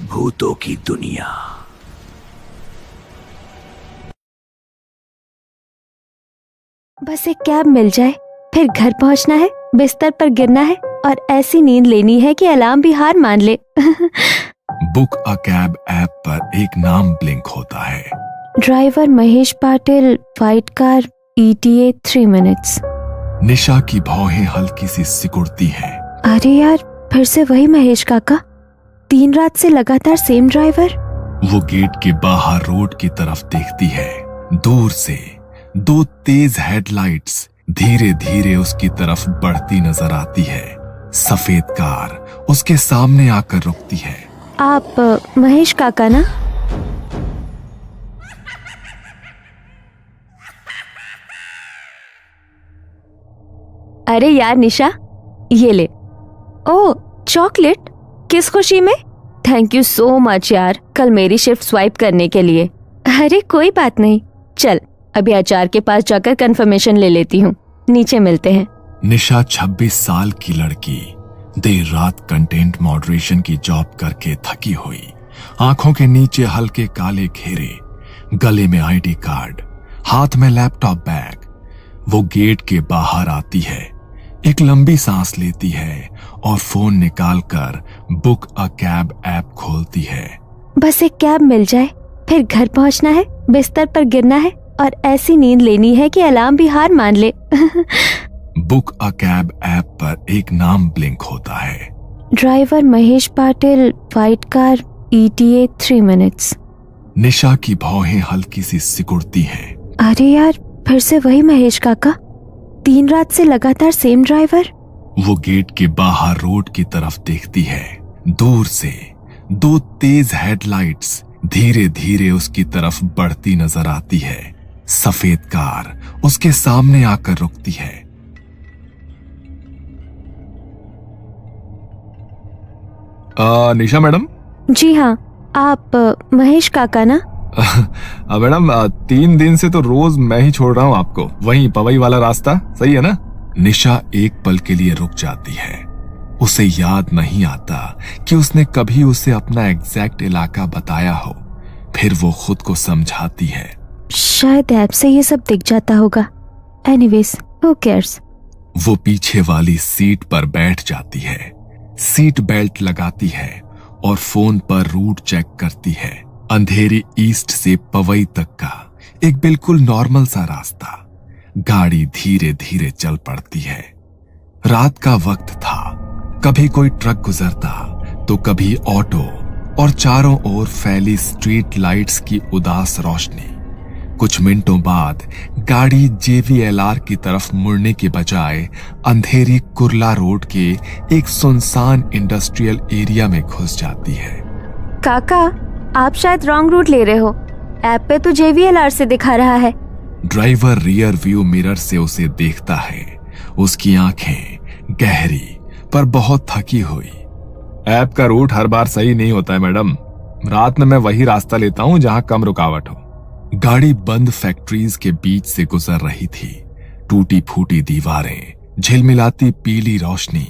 भूतों की दुनिया। बस एक कैब मिल जाए, फिर घर पहुंचना है, बिस्तर पर गिरना है और ऐसी नींद लेनी है कि अलार्म भी हार मान ले। बुक अ कैब ऐप पर एक नाम ब्लिंक होता है। Driver Mahesh Patil, white car, ETA 3 minutes. Nisha की भौहें हल्की सी सिकुड़ती हैं। अरे यार, फिर से वही महेश काका। 3 रात से लगातार सेम ड्राइवर। वो गेट के बाहर रोड की तरफ देखती है। दूर से 2 तेज हेडलाइट्स धीरे धीरे उसकी तरफ बढ़ती नजर आती है। सफेद कार उसके सामने आकर रुकती है। आप महेश काका ना? अरे यार निशा, ये ले। ओह, चॉकलेट? किस खुशी में? थैंक यू सो मच यार, कल मेरी शिफ्ट स्वाइप करने के लिए। अरे कोई बात नहीं, चल अभी HR के पास जाकर कंफर्मेशन ले लेती हूँ, नीचे मिलते हैं। निशा 26 साल की लड़की, देर रात कंटेंट मॉडरेशन की जॉब करके थकी हुई, आंखों के नीचे हल्के काले घेरे, गले में ID कार्ड, हाथ में लैपटॉप बैग। वो गेट के बाहर आती है, एक लंबी सांस लेती है और फोन निकालकर बुक अ कैब ऐप खोलती है। बस एक कैब मिल जाए, फिर घर पहुंचना है, बिस्तर पर गिरना है और ऐसी नींद लेनी है कि अलार्म भी हार मान ले। बुक अ कैब ऐप पर एक नाम ब्लिंक होता है। Driver Mahesh Patil, white car, ETA 3 minutes. Nisha की भौहें हल्की सी सिकुड़ती हैं। अरे यार, फिर से वही महेश काका। 3 रात से लगातार सेम ड्राइवर। वो गेट के बाहर रोड की तरफ देखती है। दूर से 2 तेज हेडलाइट्स धीरे धीरे उसकी तरफ बढ़ती नजर आती है। सफेद कार उसके सामने आकर रुकती है। निशा मैडम? जी हाँ, आप महेश काका ना? मैडम, 3 दिन से तो रोज मैं ही छोड़ रहा हूँ आपको, वहीं पवई वाला रास्ता, सही है ना? निशा एक पल के लिए रुक जाती है। उसे याद नहीं आता कि उसने कभी उसे अपना एग्जैक्ट इलाका बताया हो। फिर वो खुद को समझाती है, शायद ऐप से ये सब दिख जाता होगा। Anyways, who cares. वो पीछे वाली सीट पर बैठ जाती है, सीट बेल्ट लगाती है और फोन पर रूट चेक करती है। अंधेरी ईस्ट से पवई तक का एक बिल्कुल नॉर्मल सा रास्ता। गाड़ी धीरे धीरे चल पड़ती है। रात का वक्त था, कभी कोई ट्रक गुजरता तो कभी ऑटो, और चारों ओर फैली स्ट्रीट लाइट्स की उदास रोशनी। कुछ मिनटों बाद गाड़ी JVLR की तरफ मुड़ने के बजाय अंधेरी कुर्ला रोड के एक सुनसान इंडस्ट्रियल एरिया में घुस जाती है। काका, आप शायद रॉन्ग रूट ले रहे हो, ऐप पे तो JVLR से दिखा रहा है। ड्राइवर रियर व्यू मिरर से उसे देखता है। उसकी आंखें गहरी पर बहुत थकी हुई। ऐप का रूट हर बार सही नहीं होता है मैडम, रात में मैं वही रास्ता लेता हूँ जहाँ कम रुकावट हो। गाड़ी बंद फैक्ट्रीज के बीच से गुजर रही थी। टूटी फूटी दीवारें, झिलमिलाती पीली रोशनी,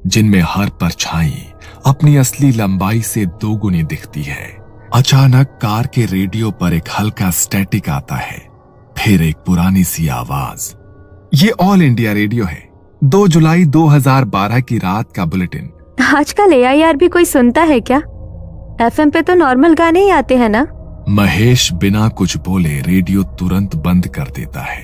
जिनमें हर परछाई अपनी असली लंबाई से 2 गुनी दिखती है। अचानक कार के रेडियो पर एक हल्का स्टैटिक आता है, फिर एक पुरानी सी आवाज। ये ऑल इंडिया रेडियो है, 2 जुलाई 2012 की रात का बुलेटिन। आजकल AIR भी कोई सुनता है क्या? FM पे तो नॉर्मल गाने ही आते हैं ना? महेश बिना कुछ बोले रेडियो तुरंत बंद कर देता है।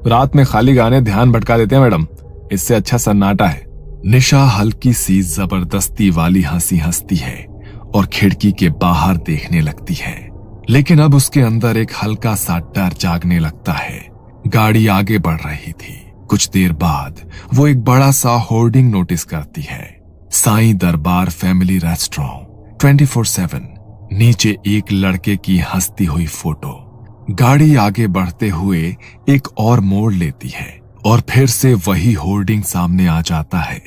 रात में खाली गाने ध्यान भटका देते हैं मैडम, इससे अच्छा सन्नाटा है। निशा हल्की सी जबरदस्ती वाली हंसी हंसती है और खिड़की के बाहर देखने लगती है, लेकिन अब उसके अंदर एक हल्का सा डर जागने लगता है। गाड़ी आगे बढ़ रही थी। कुछ देर बाद वो एक बड़ा सा होर्डिंग नोटिस करती है, साईं दरबार फैमिली रेस्टोरेंट 24/7। नीचे एक लड़के की हंसती हुई फोटो। गाड़ी आगे बढ़ते हुए एक और मोड़ लेती है और फिर से वही होर्डिंग सामने आ जाता है,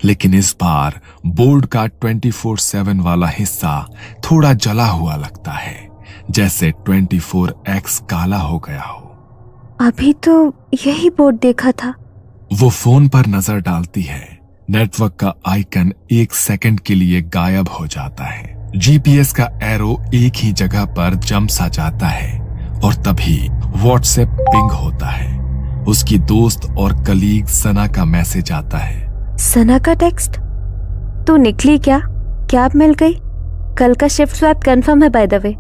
लेकिन इस बार बोर्ड का 24/7 वाला हिस्सा थोड़ा जला हुआ लगता है, जैसे 24X काला हो गया हो। अभी तो यही बोर्ड देखा था। वो फोन पर नजर डालती है। नेटवर्क का आइकन 1 सेकंड के लिए गायब हो जाता है। जीपीएस का एरो एक ही जगह पर जम सा जाता है और तभी व्हाट्सएप पिंग होता है। उसकी दोस्त और कलीग सना का मैसेज आता है। सना का टेक्स्ट, तू निकली क्या? कैब मिल गई? कल का शिफ्ट स्वैप कंफर्म है बाय द वे।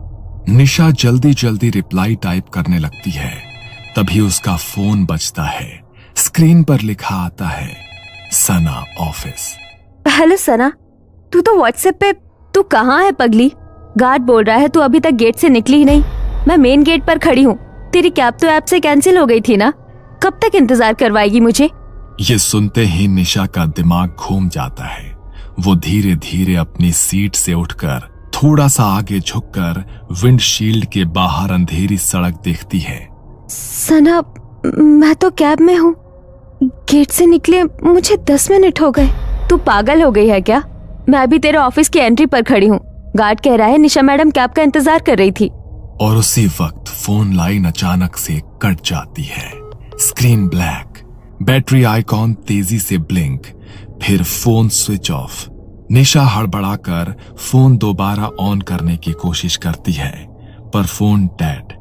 निशा जल्दी जल्दी रिप्लाई टाइप करने लगती है। तभी उसका फोन बजता है। स्क्रीन पर लिखा आता है सना ऑफिस। हेलो सना, तू तो व्हाट्सएप पे, तू कहाँ है पगली? गार्ड बोल रहा है तू अभी तक गेट से निकली ही नहीं। मैं मेन गेट पर खड़ी हूँ। तेरी कैब तो ऐप से कैंसिल हो गई थी ना? कब तक इंतजार करवाएगी मुझे? ये सुनते ही निशा का दिमाग घूम जाता है। वो धीरे धीरे अपनी सीट से उठकर थोड़ा सा आगे झुककर विंडशील्ड के बाहर अंधेरी सड़क देखती है। सना, मैं तो कैब में हूँ। गेट से निकले मुझे 10 मिनट हो गए। तू पागल हो गई है क्या? मैं अभी तेरे ऑफिस की एंट्री पर खड़ी हूँ। गार्ड कह रहा है निशा मैडम कैब का इंतजार कर रही थी। और उसी वक्त फोन लाइन अचानक से कट जाती है। स्क्रीन ब्लैक, बैटरी आइकॉन तेजी से ब्लिंक, फिर फोन स्विच ऑफ। निशा हड़बड़ाकर फोन दोबारा ऑन करने की कोशिश करती है, पर फोन डेड।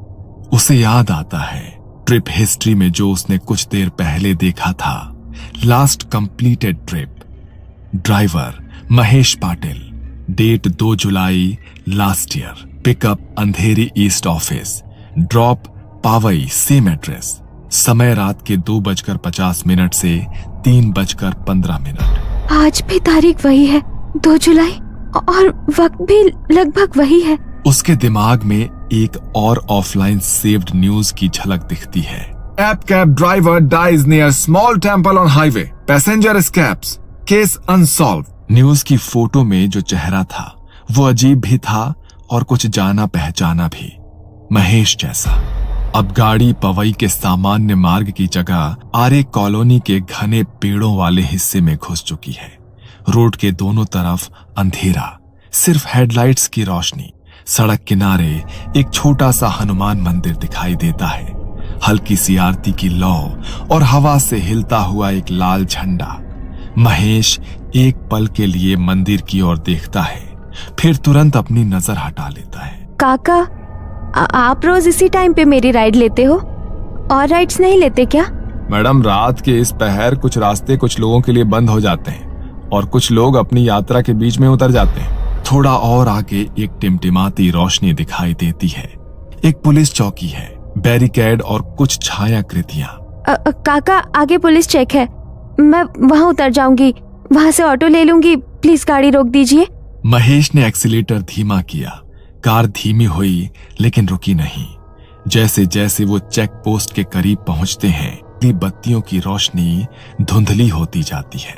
उसे याद आता है ट्रिप हिस्ट्री में जो उसने कुछ देर पहले देखा था। Last completed trip, driver Mahesh Patil, date 2 July last year, pickup Andheri east office, drop Powai same address, समय रात के 2:50 से 3:15। आज भी तारीख वही है, 2 जुलाई, और वक्त भी लगभग वही है। उसके दिमाग में एक और ऑफलाइन सेव्ड न्यूज की झलक दिखती है। App cab driver dies near small temple on highway, passenger escapes, case unsolved. News की फोटो में जो चेहरा था वो अजीब भी था और कुछ जाना पहचाना भी, महेश जैसा। अब गाड़ी पवई के सामान्य मार्ग की जगह आरे कॉलोनी के घने पेड़ों वाले हिस्से में घुस चुकी है। रोड के दोनों तरफ अंधेरा, सिर्फ हेडलाइट्स की रोशनी। सड़क किनारे एक छोटा सा हनुमान मंदिर दिखाई देता है। हल्की सी आरती की लौ और हवा से हिलता हुआ एक लाल झंडा। महेश एक पल के लिए मंदिर की ओर देखता है, फिर तुरंत अपनी नजर हटा लेता है। काका, आप रोज इसी टाइम पे मेरी राइड लेते हो? और राइड्स नहीं लेते क्या? मैडम, रात के इस पहर कुछ रास्ते कुछ लोगों के लिए बंद हो जाते हैं और कुछ लोग अपनी यात्रा के बीच में उतर जाते हैं। थोड़ा और आगे एक टिमटिमाती रोशनी दिखाई देती है। एक पुलिस चौकी है, बैरिकेड और कुछ छायाकृतियां। काका, आगे पुलिस चेक है, मैं वहाँ उतर जाऊंगी, वहाँ से ऑटो ले लूंगी, प्लीज गाड़ी रोक दीजिए। महेश ने एक्सीलेटर धीमा किया। कार धीमी हुई लेकिन रुकी नहीं। जैसे जैसे वो चेक पोस्ट के करीब पहुंचते हैं, बत्तियों की रोशनी धुंधली होती जाती है।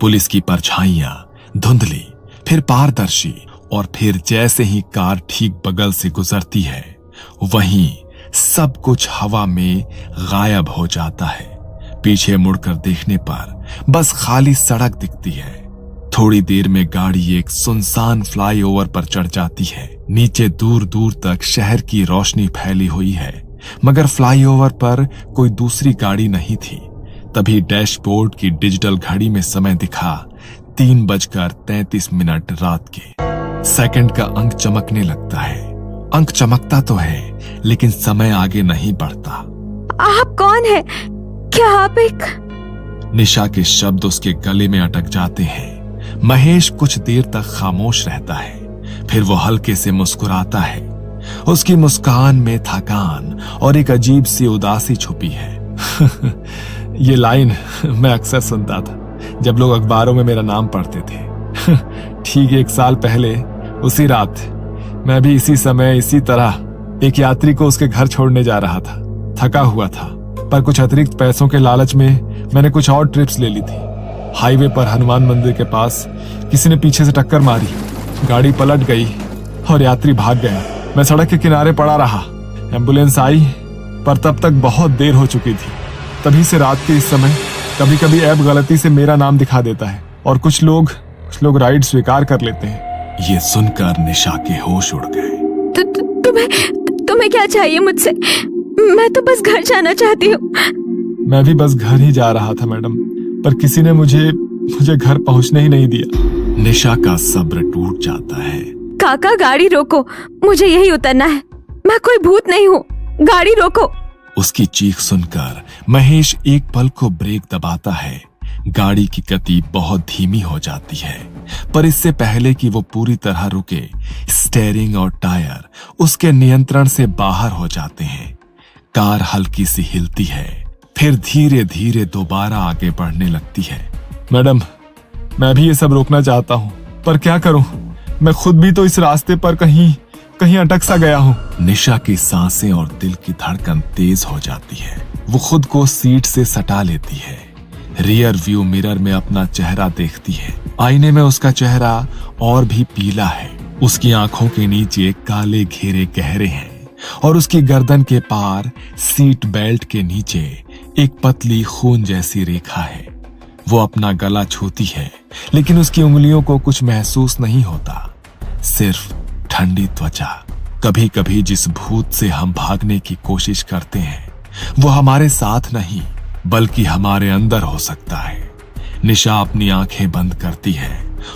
पुलिस की परछाइयां धुंधली, फिर पारदर्शी, और फिर जैसे ही कार ठीक बगल से गुजरती है, वहीं सब कुछ हवा में गायब हो जाता है। पीछे मुड़कर देखने पर बस खाली सड़क दिखती है। थोड़ी देर में गाड़ी एक सुनसान फ्लाईओवर पर चढ़ जाती है। नीचे दूर दूर तक शहर की रोशनी फैली हुई है, मगर फ्लाईओवर पर कोई दूसरी गाड़ी नहीं थी। तभी डैशबोर्ड की डिजिटल घड़ी में समय दिखा 3:33 रात के। सेकंड का अंक चमकने लगता है। अंक चमकता तो है, लेकिन समय आगे नहीं बढ़ता। आप कौन है? क्या आप एक? निशा के शब्द उसके गले में अटक जाते हैं। महेश कुछ देर तक खामोश रहता है, फिर वो हल्के से मुस्कुराता है। उसकी मुस्कान में थकान और एक अजीब सी उदासी छुपी है। ये लाइन मैं अक्सर सुनता था जब लोग अखबारों में मेरा नाम पढ़ते थे। ठीक 1 साल पहले उसी रात मैं भी इसी समय इसी तरह एक यात्री को उसके घर छोड़ने जा रहा था। थका हुआ था, पर कुछ अतिरिक्त पैसों के लालच में मैंने कुछ और ट्रिप्स ले ली थी। हाईवे पर हनुमान मंदिर के पास किसी ने पीछे से टक्कर मारी, गाड़ी पलट गई और यात्री भाग गया। मैं सड़क के किनारे पड़ा रहा। एम्बुलेंस आई, पर तब तक बहुत देर हो चुकी थी। तभी से रात के इस समय कभी कभी ऐप गलती से मेरा नाम दिखा देता है और कुछ लोग राइड स्वीकार कर लेते हैं। ये सुनकर निशा के होश उड़ गए। तुम्हें क्या चाहिए मुझसे? मैं तो बस घर जाना चाहती हूँ। मैं भी बस घर ही जा रहा था मैडम, पर किसी ने मुझे घर पहुंचने ही नहीं दिया। निशा का सब्र टूट जाता है। काका गाड़ी रोको, मुझे यही उतरना है, मैं कोई भूत नहीं हूँ, गाड़ी रोको। उसकी चीख सुनकर महेश एक पल को ब्रेक दबाता है। गाड़ी की गति बहुत धीमी हो जाती है, पर इससे पहले कि वो पूरी तरह रुके, स्टीयरिंग और टायर उसके नियंत्रण से बाहर हो जाते हैं। कार हल्की सी हिलती है, फिर धीरे धीरे दोबारा आगे बढ़ने लगती है। मैडम, मैं भी ये सब रोकना चाहता हूँ, पर क्या करूं? मैं खुद भी तो इस रास्ते पर कहीं कहीं अटक सा गया हूँ। निशा की सांसें और दिल की धड़कन तेज हो जाती है। वो खुद को सीट से सटा लेती है। रियर व्यू मिरर में अपना चेहरा देखती है। आईने में उसका चेहरा और भी पीला है। उसकी आंखों के नीचे काले घेरे गहरे हैं और उसकी गर्दन के पार सीट बेल्ट के नीचे एक पतली खून जैसी रेखा है। वो अपना गला छूती है, लेकिन उसकी उंगलियों को कुछ महसूस नहीं होता, सिर्फ ठंडी त्वचा। कभी कभी जिस भूत से हम भागने की कोशिश करते हैं, वो हमारे साथ नहीं बल्कि हमारे अंदर हो सकता है। निशा अपनी आंखें बंद करती है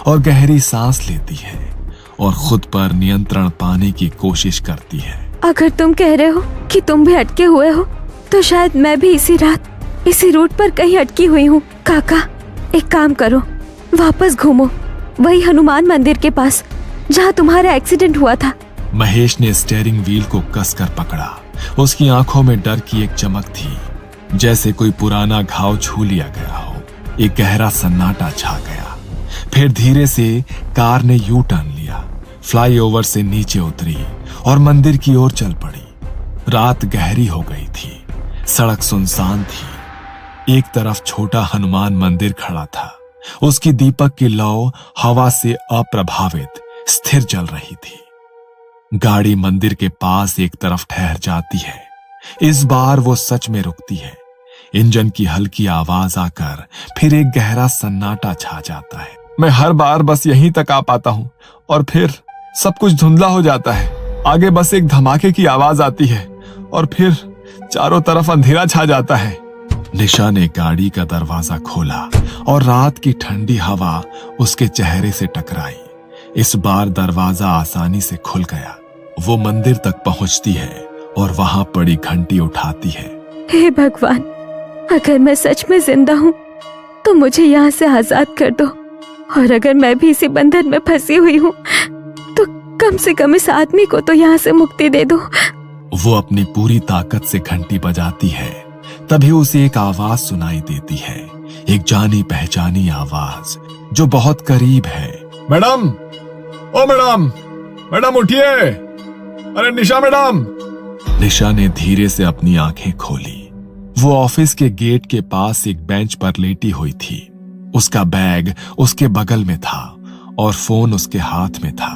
और गहरी सांस लेती है और खुद पर नियंत्रण पाने की कोशिश करती है। अगर तुम कह रहे हो कि तुम भी अटके हुए हो, तो शायद मैं भी इसी रात इसी रूट पर कहीं अटकी हुई हूँ। काका, एक काम करो, वापस घूमो, वही हनुमान मंदिर के पास जहाँ तुम्हारा एक्सीडेंट हुआ था। महेश ने स्टीयरिंग व्हील को कसकर पकड़ा। उसकी आंखों में डर की एक चमक थी, जैसे कोई पुराना घाव छू लिया गया हो। एक गहरा सन्नाटा छा गया। फिर धीरे से कार ने यू टर्न लिया, फ्लाईओवर से नीचे उतरी और मंदिर की ओर चल पड़ी। रात गहरी हो गई थी, सड़क सुनसान थी। एक तरफ छोटा हनुमान मंदिर खड़ा था, उसकी दीपक की लौ हवा से अप्रभावित स्थिर चल रही थी। गाड़ी मंदिर के पास एक तरफ ठहर जाती है। इस बार वो सच में रुकती है। इंजन की हल्की आवाज आकर फिर एक गहरा सन्नाटा छा जाता है। मैं हर बार बस यहीं तक आ पाता हूँ और फिर सब कुछ धुंधला हो जाता है। आगे बस एक धमाके की आवाज आती है और फिर चारों तरफ अंधेरा छा जाता है। निशा ने गाड़ी का दरवाजा खोला और रात की ठंडी हवा उसके चेहरे से टकराई। इस बार दरवाजा आसानी से खुल गया। वो मंदिर तक पहुंचती है और वहां पड़ी घंटी उठाती है। हे भगवान, अगर मैं सच में जिंदा हूँ तो मुझे यहाँ से आजाद कर दो, और अगर मैं भी इसी बंधन में फंसी हुई हूँ तो कम से कम इस आदमी को तो यहाँ से मुक्ति दे दो। वो अपनी पूरी ताकत से घंटी बजाती है। तभी उसे एक आवाज सुनाई देती है, एक जानी पहचानी आवाज जो बहुत करीब है। मैडम, ओ मैडम, मैडम उठिए, अरे निशा मैडम। निशा ने धीरे से अपनी आंखें खोली। वो ऑफिस के गेट के पास एक बेंच पर लेटी हुई थी। उसका बैग उसके बगल में था और फोन उसके हाथ में था।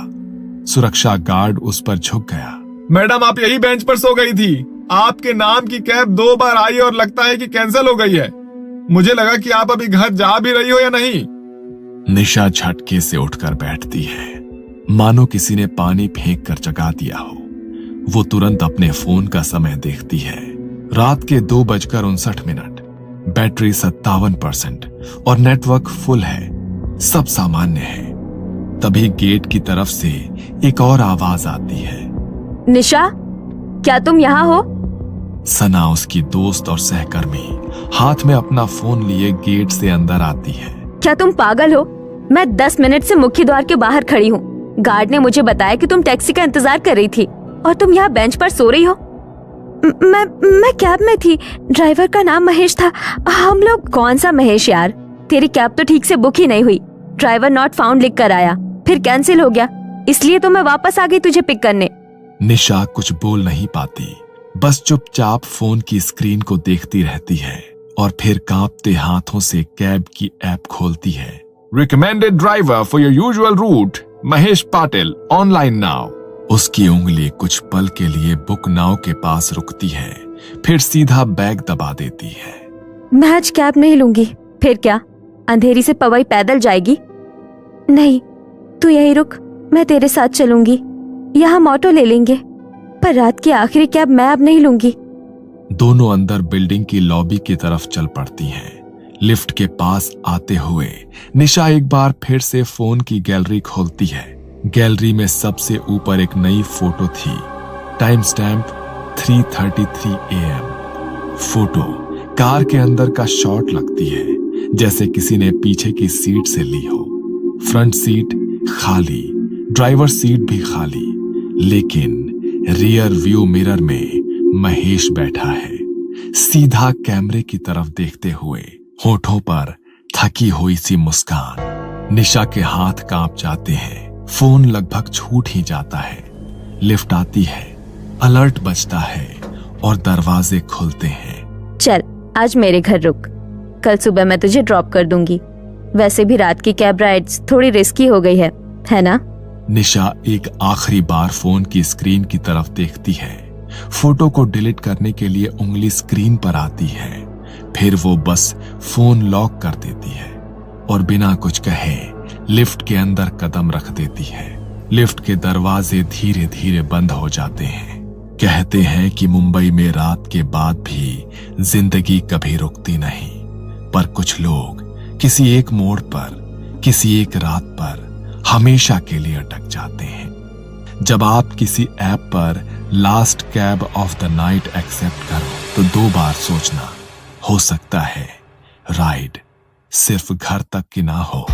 सुरक्षा गार्ड उस पर झुक गया। मैडम, आप यही बेंच पर सो गई थी। आपके नाम की कैब 2 बार आई और लगता है कि कैंसिल हो गई है। मुझे लगा कि आप अभी घर जा भी रही हो या नहीं। निशा झटके से उठकर बैठती है, मानो किसी ने पानी फेंक कर जगा दिया हो। वो तुरंत अपने फोन का समय देखती है। रात के 2:59। बैटरी 57% और नेटवर्क फुल है। सब सामान्य है। तभी गेट की तरफ से एक और आवाज आती है। निशा, क्या तुम यहाँ हो? सना, उसकी दोस्त और सहकर्मी, हाथ में अपना फोन लिए गेट से अंदर आती है। क्या तुम पागल हो? मैं 10 मिनट से मुख्य द्वार के बाहर खड़ी हूँ। गार्ड ने मुझे बताया कि तुम टैक्सी का इंतजार कर रही थी और तुम यहाँ बेंच पर सो रही हो। मैं कैब में थी। ड्राइवर का नाम महेश था। हम लोग। कौन सा महेश यार? तेरी कैब तो ठीक से बुक ही नहीं हुई। ड्राइवर नॉट फाउंड लिख कर आया, फिर कैंसिल हो गया, इसलिए तो मैं वापस आ गई तुझे पिक करने। निशा कुछ बोल नहीं पाती, बस चुपचाप फोन की स्क्रीन को देखती रहती है और फिर कांपते हाथों से कैब की ऐप खोलती है। Recommended driver for your usual route, Mahesh Patil, online now. उसकी उंगली कुछ पल के लिए बुक नाउ के पास रुकती है, फिर सीधा बैग दबा देती है। मैं आज कैब नहीं लूंगी। फिर क्या, अंधेरी से पवई पैदल जाएगी? नहीं, तू यहीं रुक, मैं तेरे साथ चलूंगी। यहाँ हम ऑटो ले लेंगे, पर रात की आखिरी कैब मैं अब नहीं लूंगी। दोनों अंदर बिल्डिंग की लॉबी की तरफ चल पड़ती हैं। लिफ्ट के पास आते हुए निशा एक बार फिर से फोन की गैलरी खोलती है। गैलरी में सबसे ऊपर एक नई फोटो थी। Time stamp 3:33 AM। Photo car के अंदर का शॉट लगती है, जैसे किसी ने पीछे की सीट से ली हो। फ्रंट सीट खाली, ड्राइवर सीट भी खाली, लेकिन रियर व्यू मिरर में महेश बैठा है, सीधा कैमरे की तरफ देखते हुए, होठों पर थकी हुई सी मुस्कान। निशा के हाथ कांप जाते हैं, फोन लगभग छूट ही जाता है। लिफ्ट आती है, अलर्ट बजता है और दरवाजे खुलते हैं। चल आज मेरे घर रुक, कल सुबह मैं तुझे ड्रॉप कर दूंगी। वैसे भी रात की कैब राइड्स थोड़ी रिस्की हो गई है ना? निशा एक आखिरी बार फोन की स्क्रीन की तरफ देखती है। फोटो को डिलीट करने के लिए उंगली स्क्रीन पर आती है, फिर वो बस फोन लॉक कर देती है और बिना कुछ कहे लिफ्ट के अंदर कदम रख देती है। लिफ्ट के दरवाजे धीरे धीरे बंद हो जाते हैं। कहते हैं कि मुंबई में रात के बाद भी जिंदगी कभी रुकती नहीं, पर कुछ लोग किसी एक मोड़ पर, किसी एक रात पर हमेशा के लिए अटक जाते हैं। जब आप किसी ऐप पर last cab of the night accept करो तो 2 बार सोचना, हो सकता है राइड सिर्फ घर तक की ना हो।